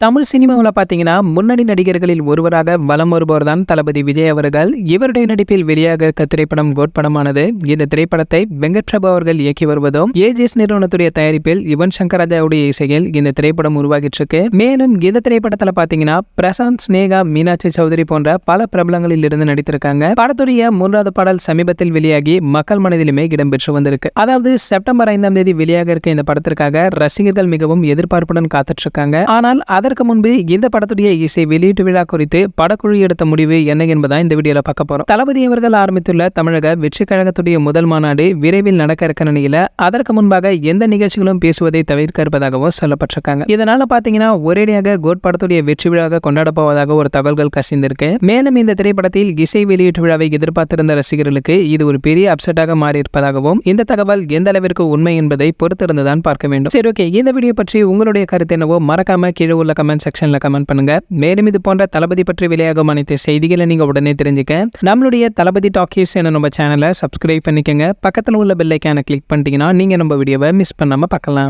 தமிழ் சினிமாவில் பார்த்தீங்கன்னா முன்னணி நடிகர்களில் ஒருவராக வலம் வருபவர் தான் தளபதி விஜய் அவர்கள். இவருடைய நடிப்பில் வெளியாக இருக்க திரைப்படம் கோட் படமானது. இந்த திரைப்படத்தை வெங்கட் பிரபு அவர்கள் இயக்கி வருவதும் ஏஜிஎஸ் நிறுவனத்துடைய தயாரிப்பில் யுவன் சங்கர் ராஜாவுடைய இசையில் இந்த திரைப்படம் உருவாகிட்டு இருக்கு. மேலும் இந்த திரைப்படத்தில் பார்த்தீங்கன்னா பிரசாந்த், ஸ்னேகா, மீனாட்சி சௌதரி போன்ற பல பிரபலங்களில் இருந்து நடித்திருக்காங்க. படத்துடைய 3வது பாடல் சமீபத்தில் வெளியாகி மக்கள் மனதிலுமே இடம்பெற்று வந்திருக்கு. அதாவது செப்டம்பர் 5ஆம் தேதி வெளியாக இருக்க இந்த படத்திற்காக ரசிகர்கள் மிகவும் எதிர்பார்ப்புடன் காத்துட்டு இருக்காங்க. ஆனால் அதற்கு முன்பு இந்த படத்துடைய இசை வெளியீட்டு விழா குறித்து படக்குழு எடுத்த முடிவு என்ன என்பதான் இந்த வீடியோல பார்க்க போறோம். தளபதி அவர்கள் ஆரம்பித்துள்ள தமிழக வெற்றி கழகத்துடைய முதல் மாநாடு விரைவில் நடக்க இருக்க நிலையில அதற்கு முன்பாக எந்த நிகழ்ச்சிகளும் பேசுவதை தவிர்க்க இருப்பதாகவும் சொல்லப்பட்டிருக்காங்க. இதனால பாத்தீங்கன்னா ஒரேடியாக கோட் படத்துடைய வெற்றி விழாவை கொண்டாட போவதாக ஒரு தகவல்கள் கசிந்திருக்கு. மேலும் இந்த திரைப்படத்தில் இசை வெளியீட்டு விழாவை எதிர்பார்த்திருந்த ரசிகர்களுக்கு இது ஒரு பெரிய அப்செட்டாக மாறி இருப்பதாகவும் இந்த தகவல் எந்த அளவிற்கு உண்மை என்பதை பொறுத்திருந்துதான் பார்க்க வேண்டும். சரி, ஓகே, இந்த வீடியோ பற்றி உங்களுடைய கருத்து என்னவோ மறக்காம கீழே உள்ள கமெண்ட் செக்ஷன்ல கமெண்ட் பண்ணுங்க. மேலும் இது போன்ற தளபதி பற்றி வெளியாகும் அனைத்து செய்திகளை நீங்க உடனே தெரிஞ்சுக்க நம்மளுடைய தளபதி டாக்கீஸ் என நம்ம சேனலை சப்ஸ்கிரைப் பண்ணிக்கங்க. பக்கத்தில் உள்ள பெல் ஐகானை கிளிக் பண்ணிட்டீங்கன்னா நீங்க நம்ம வீடியோவை மிஸ் பண்ணாம பார்க்கலாம்.